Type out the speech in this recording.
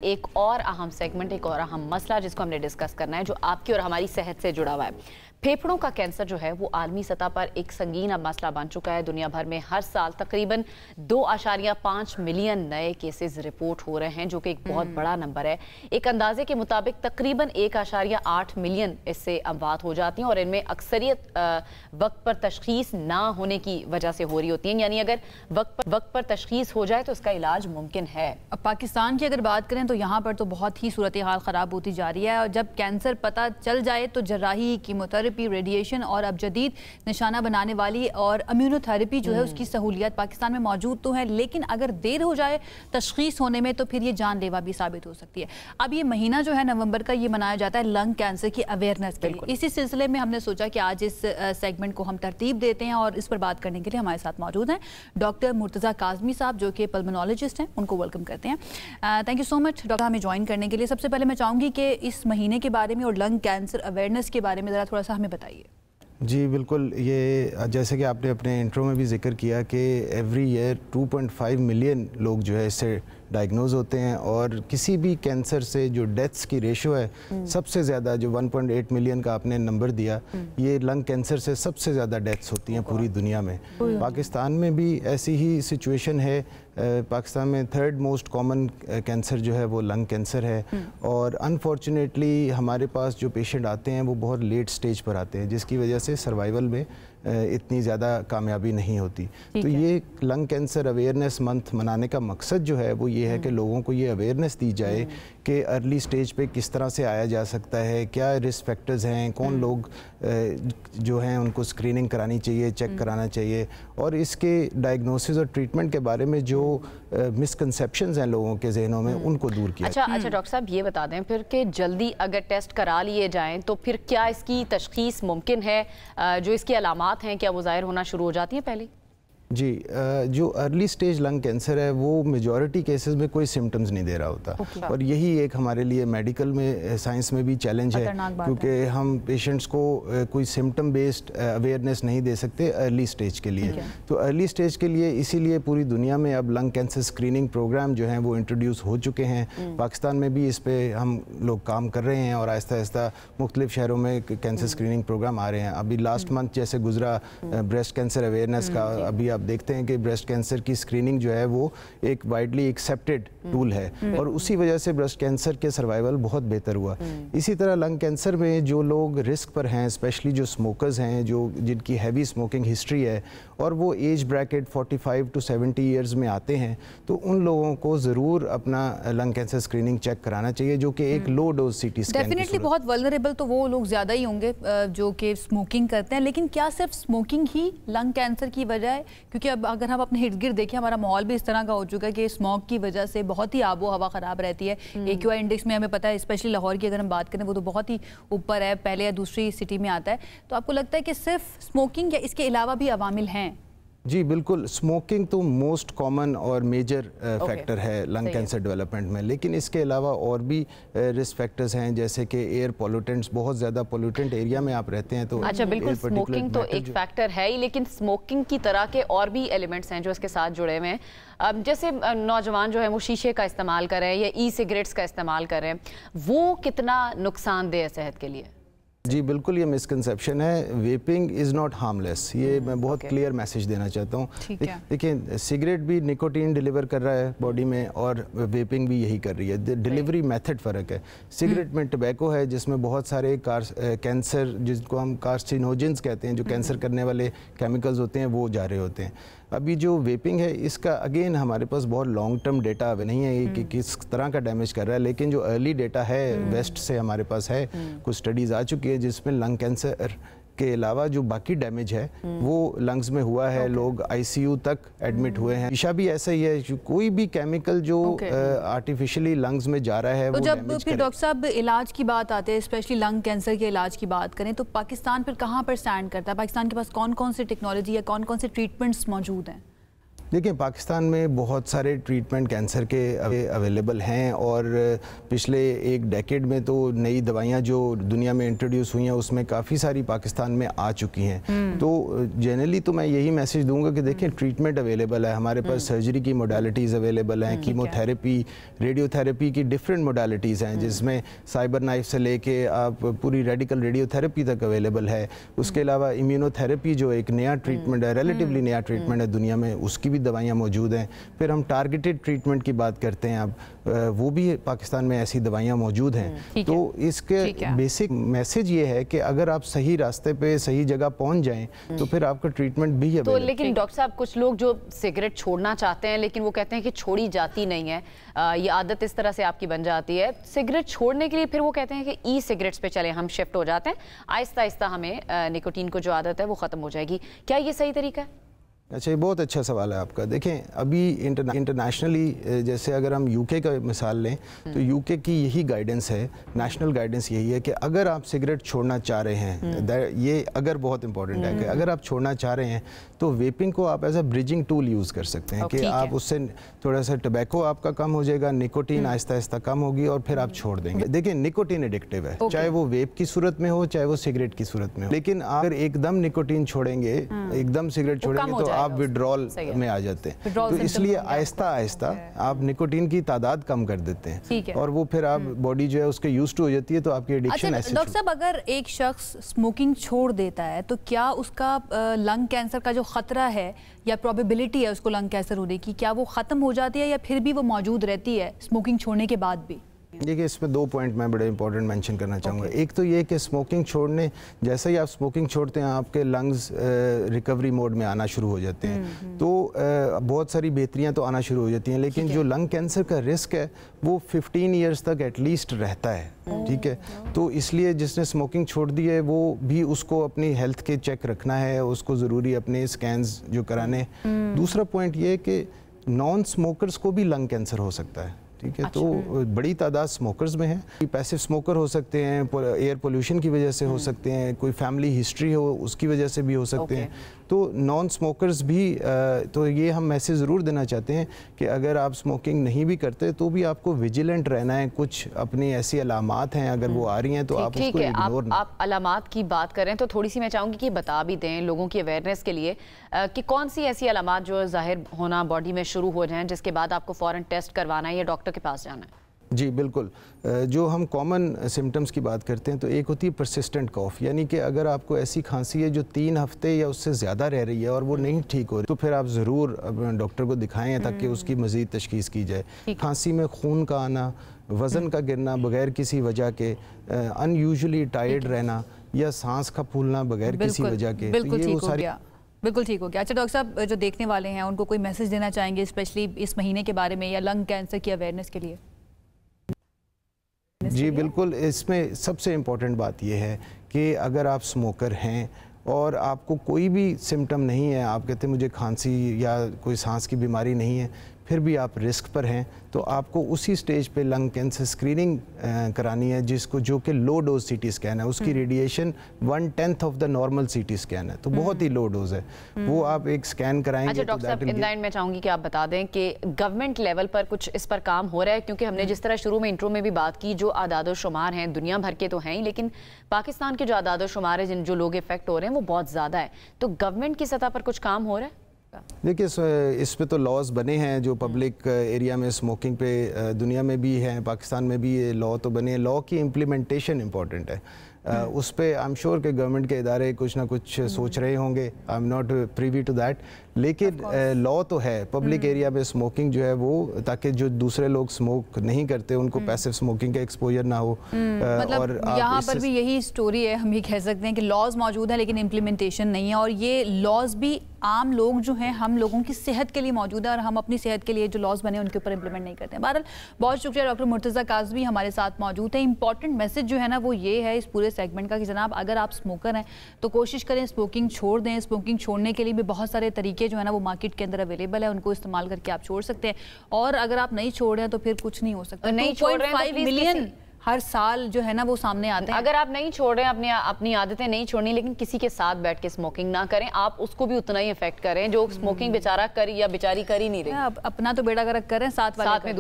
एक और अहम सेगमेंट, एक और अहम मसला जिसको हमने डिस्कस करना है, जो आपकी और हमारी सेहत से जुड़ा हुआ है। फेफड़ों का कैंसर जो है वो आलमी सतह पर एक संगीन अब मसला बन चुका है। दुनिया भर में हर साल तकरीबन 2.5 मिलियन नए केसेस रिपोर्ट हो रहे हैं, जो कि एक बहुत बड़ा नंबर है। एक अंदाजे के मुताबिक तकरीबन 1.8 मिलियन इससे अमवात हो जाती हैं और इनमें अक्सरियत वक्त पर तशखीस ना होने की वजह से हो रही होती हैं। यानी अगर वक्त पर तशखीस हो जाए तो इसका इलाज मुमकिन है। अब पाकिस्तान की अगर बात करें तो यहाँ पर तो बहुत ही सूरत हाल ख़राब होती जा रही है और जब कैंसर पता चल जाए तो जर्राही, कीमोथेरेपी, रेडिएशन और अब जदीद निशाना बनाने वाली और इम्यूनोथेरेपी जो है उसकी सहूलियत पाकिस्तान में मौजूद तो है, लेकिन अगर देर हो जाए तशखीस होने में तो फिर ये जानलेवा भी साबित हो सकती है। अब ये महीना जो है नवंबर का, ये मनाया जाता है लंग कैंसर की अवेयरनेस के लिए। इसी सिलसिले में हमने सोचा कि आज इस सेगमेंट को हम तरतीब देते हैं और इस पर बात करने के लिए हमारे साथ मौजूद हैं डॉक्टर मुर्तज़ा काज़मी साहब, जो कि पल्मोनोलॉजिस्ट हैं। उनको वेलकम करते हैं। Thank you so much doctor हमें ज्वाइन करने के लिए। सबसे पहले मैं चाहूँगी कि इस महीने के बारे में और लंग कैंसर अवेयरनेस के बारे में ज़रा थोड़ा सा हमें बताइए। जी बिल्कुल, ये जैसे कि आपने अपने इंट्रो में भी जिक्र किया कि एवरी ईयर 2.5 मिलियन लोग जो है इससे डायग्नोज होते हैं और किसी भी कैंसर से जो डेथ्स की रेशो है सबसे ज़्यादा, जो 1.8 मिलियन का आपने नंबर दिया, ये लंग कैंसर से सबसे ज़्यादा डेथ्स होती हैं पूरी दुनिया में। पाकिस्तान में भी ऐसी ही सिचुएशन है। पाकिस्तान में 3rd मोस्ट कॉमन कैंसर जो है वो लंग कैंसर है और अनफॉर्चुनेटली हमारे पास जो पेशेंट आते हैं वो बहुत लेट स्टेज पर आते हैं, जिसकी वजह से सर्वाइवल में इतनी ज़्यादा कामयाबी नहीं होती। तो ये लंग कैंसर अवेयरनेस मंथ मनाने का मकसद जो है वो ये है कि लोगों को ये अवेयरनेस दी जाए कि अर्ली स्टेज पे किस तरह से आया जा सकता है, क्या रिस्क फैक्टर्स हैं, कौन लोग जो हैं उनको स्क्रीनिंग करानी चाहिए, चेक कराना चाहिए, और इसके डायग्नोसिस और ट्रीटमेंट के बारे में जो मिसकंसेप्शंस हैं लोगों के जहनों में उनको दूर किया। अच्छा डॉक्टर साहब ये बता दें फिर कि जल्दी अगर टेस्ट करा लिए जाएं तो फिर क्या इसकी तशखीस मुमकिन है? जो इसकी अलामात हैं क्या वो ज़ाहिर होना शुरू हो जाती हैं पहले? जी, जो अर्ली स्टेज लंग कैंसर है वो मेजॉरिटी केसेस में कोई सिम्टम्स नहीं दे रहा होता और यही एक हमारे लिए मेडिकल में, साइंस में भी चैलेंज है, क्योंकि हम पेशेंट्स को कोई सिम्टम बेस्ड अवेयरनेस नहीं दे सकते अर्ली स्टेज के लिए। तो अर्ली स्टेज के लिए इसीलिए पूरी दुनिया में अब लंग कैंसर स्क्रीनिंग प्रोग्राम जो हैं वो इंट्रोड्यूस हो चुके हैं। पाकिस्तान में भी इस पर हम लोग काम कर रहे हैं और आहिस्ता आहिस्ता मुख्तलिफ शहरों में कैंसर स्क्रीनिंग प्रोग्राम आ रहे हैं। अभी लास्ट मंथ जैसे गुजरा ब्रेस्ट कैंसर अवेयरनेस का, अभी आप देखते हैं कि ब्रेस्ट कैंसर की स्क्रीनिंग जो है वो एक वाइडली एक्सेप्टेड टूल है और उसी वजह से ब्रेस्ट कैंसर के सर्वाइवल बहुत बेहतर हुआ। इसी तरह लंग कैंसर में जो लोग रिस्क पर हैं, स्पेशली जो स्मोकर्स हैं, जो जिनकी हैवी स्मोकिंग हिस्ट्री है और वो एज ब्रैकेट 45 to 70 ईयर्स में आते हैं, तो उन लोगों को ज़रूर अपना लंग कैंसर स्क्रीनिंग चेक कराना चाहिए, जो कि एक low dose CT scan. Definitely बहुत वल्नरेबल तो वो लोग ज़्यादा ही होंगे जो कि स्मोकिंग करते हैं, लेकिन क्या सिर्फ स्मोकिंग ही लंग कैंसर की वजह है? क्योंकि अब अगर हम अपने इर्द गिर्द देखें, हमारा माहौल भी इस तरह का हो चुका है कि स्मोक की वजह से बहुत ही आबो हवा ख़राब रहती है। AQI इंडेक्स में हमें पता है, स्पेशली लाहौर की अगर हम बात करें वो तो बहुत ही ऊपर है, पहले या दूसरी सिटी में आता है। तो आपको लगता है कि सिर्फ स्मोकिंग या इसके अलावा भी अवामिल हैं? जी बिल्कुल, स्मोकिंग तो मोस्ट कॉमन और मेजर फैक्टर है लंग कैंसर डेवलपमेंट में, लेकिन इसके अलावा और भी रिस्क फैक्टर्स हैं, जैसे कि एयर पॉल्यूटेंट्स, बहुत ज़्यादा पॉल्यूटेंट एरिया में आप रहते हैं तो अच्छा बिल्कुल, स्मोकिंग तो एक फैक्टर है ही, लेकिन स्मोकिंग की तरह के और भी एलिमेंट्स हैं जो इसके साथ जुड़े हुए हैं। जैसे नौजवान जो है वो शीशे का इस्तेमाल कर रहे हैं या ई-सिगरेट्स का इस्तेमाल कर रहे हैं, वो कितना नुकसानदेह है सेहत के लिए? जी बिल्कुल, ये मिसकंसेप्शन है। वेपिंग इज़ नॉट हार्मलेस, ये मैं बहुत क्लियर मैसेज देना चाहता हूँ। देखिए, सिगरेट भी निकोटीन डिलीवर कर रहा है बॉडी में और वेपिंग भी यही कर रही है। डिलीवरी मेथड फ़र्क है। सिगरेट में टबैको है जिसमें बहुत सारे कैंसर, जिसको हम कार्सिनोजेंस कहते हैं, जो कैंसर करने वाले केमिकल्स होते हैं, वो जा रहे होते हैं। अभी जो वेपिंग है इसका अगेन हमारे पास बहुत लॉन्ग टर्म डेटा नहीं है कि किस तरह का डैमेज कर रहा है, लेकिन जो अर्ली डेटा है वेस्ट से हमारे पास है, कुछ स्टडीज़ आ चुकी है जिसमें लंग कैंसर के अलावा जो बाकी डैमेज है वो लंग्स में हुआ है। लोग ICU तक एडमिट हुए हैं। शीशा भी ऐसा ही है, कोई भी केमिकल जो आर्टिफिशियली लंग्स में जा रहा है तो वो जब फिर डॉक्टर साहब इलाज की बात आती है, स्पेशली लंग कैंसर के इलाज की बात करें, तो पाकिस्तान फिर कहाँ पर स्टैंड करता है? पाकिस्तान के पास कौन कौन सी टेक्नोलॉजी या कौन कौन से ट्रीटमेंट्स मौजूद हैं? देखिए, पाकिस्तान में बहुत सारे ट्रीटमेंट कैंसर के अवेलेबल हैं और पिछले एक डेकेड में तो नई दवाइयाँ जो दुनिया में इंट्रोड्यूस हुई हैं उसमें काफ़ी सारी पाकिस्तान में आ चुकी हैं। तो जनरली तो मैं यही मैसेज दूंगा कि देखिए, ट्रीटमेंट अवेलेबल है हमारे पास, सर्जरी की मोडालिटीज़ अवेलेबल हैं, कीमोथेरेपी, रेडियोथेरेपी की डिफरेंट मोडालिटीज़ हैं, जिसमें साइबर नाइफ से लेके आप पूरी रेडिकल रेडियोथेरेपी तक अवेलेबल है। उसके अलावा इम्यूनोथेरेपी जो एक नया ट्रीटमेंट है, रिलेटिवली नया ट्रीटमेंट है दुनिया में, उसकी भी दवाइयाँ मौजूद हैं। फिर हम टारगेटेड ट्रीटमेंट की बात करते हैं, अब वो भी पाकिस्तान में ऐसी दवाइयाँ मौजूद हैं। तो इसके बेसिक मैसेज ये है कि अगर आप सही रास्ते पे सही जगह पहुंच जाएं तो फिर आपका ट्रीटमेंट भी है। तो लेकिन डॉक्टर साहब, कुछ लोग जो सिगरेट छोड़ना चाहते हैं लेकिन वो कहते हैं कि छोड़ी जाती नहीं है, ये आदत इस तरह से आपकी बन जाती है, सिगरेट छोड़ने के लिए फिर वो कहते हैं कि ई सिगरेट्स पे चले, हम शिफ्ट हो जाते हैं, आहिस्ता आहिस्ता हमें निकोटीन को जो आदत है वो ख़त्म हो जाएगी। क्या ये सही तरीका है? अच्छा, ये बहुत अच्छा सवाल है आपका। देखें, अभी इंटरनेशनली जैसे अगर हम यूके का मिसाल लें तो यूके की यही गाइडेंस है, नेशनल गाइडेंस यही है कि अगर आप सिगरेट छोड़ना चाह रहे हैं, ये अगर बहुत इंपॉर्टेंट है कि अगर आप छोड़ना चाह रहे हैं तो वेपिंग को आप as a bridging tool use कर सकते हैं कि आप उससे थोड़ा सा टबैको आपका कम हो जाएगा, निकोटीन आहिस्ता आहिस्ता कम होगी और फिर आप छोड़ देंगे। देखिए, निकोटीन एडिक्टिव है, चाहे वो वेप की सूरत में हो चाहे वो सिगरेट की सूरत में हो, लेकिन अगर एकदम निकोटीन छोड़ेंगे, एकदम सिगरेट छोड़ेंगे तो आप विड्रॉल में आ जाते हैं। तो इसलिए आहिस्ता आहिस्ता आप निकोटीन की तादाद कम कर देते हैं और वो फिर आप बॉडी जो है उसके यूज्ड टू हो जाती है, तो आपकी एडिक्शन ऐसे। डॉक्टर साहब, अगर एक शख्स स्मोकिंग छोड़ देता है तो क्या उसका लंग कैंसर का जो खतरा है या प्रोबेबिलिटी है उसको लंग कैंसर होने की, क्या वो खत्म हो जाती है या फिर भी वो मौजूद रहती है स्मोकिंग छोड़ने के बाद भी? देखिए, इसमें दो पॉइंट मैं बड़े इंपॉर्टेंट मेंशन करना चाहूँगा। एक तो ये कि स्मोकिंग छोड़ने, जैसे ही आप स्मोकिंग छोड़ते हैं आपके लंग्स रिकवरी मोड में आना शुरू हो जाते हैं, तो बहुत सारी बेहतरियाँ तो आना शुरू हो जाती हैं, लेकिन जो लंग कैंसर का रिस्क है वो 15 ईयर्स तक एटलीस्ट रहता है। ठीक है, तो इसलिए जिसने स्मोकिंग छोड़ दी है वो भी उसको अपनी हेल्थ के चेक रखना है, उसको ज़रूरी अपने स्कैन्स जो कराने। दूसरा पॉइंट ये है कि नॉन स्मोकर्स को भी लंग कैंसर हो सकता है। ठीक है, तो बड़ी तादाद स्मोकर्स में है। पैसिव स्मोकर हो सकते हैं, एयर पोल्यूशन की वजह से हो सकते हैं, कोई फैमिली हिस्ट्री हो उसकी वजह से भी हो सकते हैं। तो नॉन स्मोकर्स भी तो ये हम मैसेज ज़रूर देना चाहते हैं कि अगर आप स्मोकिंग नहीं भी करते तो भी आपको विजिलेंट रहना है। कुछ अपनी ऐसी अलामात हैं, अगर वो आ रही हैं तो आप उसको इग्नोर ना। आप अलामात की बात करें तो थोड़ी सी मैं चाहूँगी कि बता भी दें लोगों की अवेयरनेस के लिए कि कौन सी ऐसी अलामात जो ज़ाहिर होना बॉडी में शुरू हो जाएं जिसके बाद आपको फ़ौरन टेस्ट करवाना है या डॉक्टर के पास जाना है? जी बिल्कुल, जो हम कॉमन सिम्टम्स की बात करते हैं तो एक होती है परसिस्टेंट कॉफ, यानी कि अगर आपको ऐसी खांसी है जो 3 हफ्ते या उससे ज़्यादा रह रही है और वो नहीं ठीक हो रही, तो फिर आप ज़रूर डॉक्टर को दिखाएं ताकि उसकी मज़ीद तशख़ीस की जाए। खांसी में खून का आना, वज़न का गिरना बगैर किसी वजह के, अनयूजुअली टायर्ड रहना या सांस का फूलना बगैर किसी वजह के, बिल्कुल ठीक हो गया। अच्छा डॉक्टर साहब, जो देखने वाले हैं उनको कोई मैसेज देना चाहेंगे स्पेशली इस महीने के बारे में या लंग कैंसर की अवेयरनेस के लिए? जी बिल्कुल, इसमें सबसे इम्पॉर्टेंट बात यह है कि अगर आप स्मोकर हैं और आपको कोई भी सिम्टम नहीं है, आप कहते हैं मुझे खांसी या कोई सांस की बीमारी नहीं है, फिर भी आप रिस्क पर हैं, तो आपको उसी स्टेज पे लंग कैंसर स्क्रीनिंग करानी है, जिसको जो कि लो डोज सीटी स्कैन है। उसकी radiation 1/10 of the normal CT scan है, तो बहुत ही लो डोज है। वो आप एक स्कैन कराएंगे। अच्छा डॉक्टर साहब, इन लाइन में चाहूँगी कि आप बता दें कि गवर्नमेंट लेवल पर कुछ इस पर काम हो रहा है, क्योंकि हमने जिस तरह शुरू में इंट्रो में भी बात की, जो आदाद शुमार हैं दुनिया भर के तो हैं ही, लेकिन पाकिस्तान के जो आदाद शुमार है जिन जो लोग इफेक्ट हो रहे हैं वो बहुत ज़्यादा है। तो गवर्नमेंट की सतह पर कुछ काम हो रहा है? देखिए, इस पे तो लॉज बने हैं जो पब्लिक एरिया में स्मोकिंग पे दुनिया में भी हैं, पाकिस्तान में भी ये लॉ तो बने हैं। लॉ की इम्प्लीमेंटेशन इम्पॉर्टेंट है। उस पे आई एम श्योर कि गवर्नमेंट के इदारे कुछ ना कुछ सोच रहे होंगे, I am not privy to that, लेकिन लॉ तो है पब्लिक एरिया में स्मोकिंग जो है वो, ताकि जो दूसरे लोग स्मोक नहीं करते उनको पैसिव स्मोकिंग का एक्सपोजर ना हो। मतलब और यहाँ पर भी यही स्टोरी है, हम ये कह सकते हैं कि लॉज मौजूद है लेकिन इम्प्लीमेंटेशन नहीं है, और ये लॉज भी आम लोग जो हैं, हम लोगों की सेहत के लिए मौजूद है और हम अपनी सेहत के लिए जो लॉज बने उनके ऊपर इम्प्लीमेंट नहीं करते हैं। बहरहाल बहुत शुक्रिया डॉक्टर मुर्तज़ा काज़मी हमारे साथ मौजूद है। इंपॉर्टेंट मैसेज जो है ना वो ये है इस पूरे सेगमेंट का कि जनाब अगर आप स्मोकर हैं तो कोशिश करें स्मोकिंग छोड़ दें। स्मोकिंग छोड़ने के लिए भी बहुत सारे तरीके जो है ना वो मार्केट के अंदर अवेलेबल है, उनको इस्तेमाल करके आप छोड़ सकते हैं। और अगर आप नहीं छोड़ रहे हैं तो फिर कुछ नहीं हो सकता। 2.5 मिलियन हर साल जो है ना वो सामने आते हैं। अगर आप नहीं छोड़ रहे हैं, अपनी आदतें नहीं छोड़नी, लेकिन किसी के साथ बैठ के स्मोकिंग ना करें, आप उसको भी उतना ही इफेक्ट करें जो स्मोकिंग बेचारा कर या बेचारी कर ही नहीं रही। अपना तो बेड़ा गर्क करें, साथ में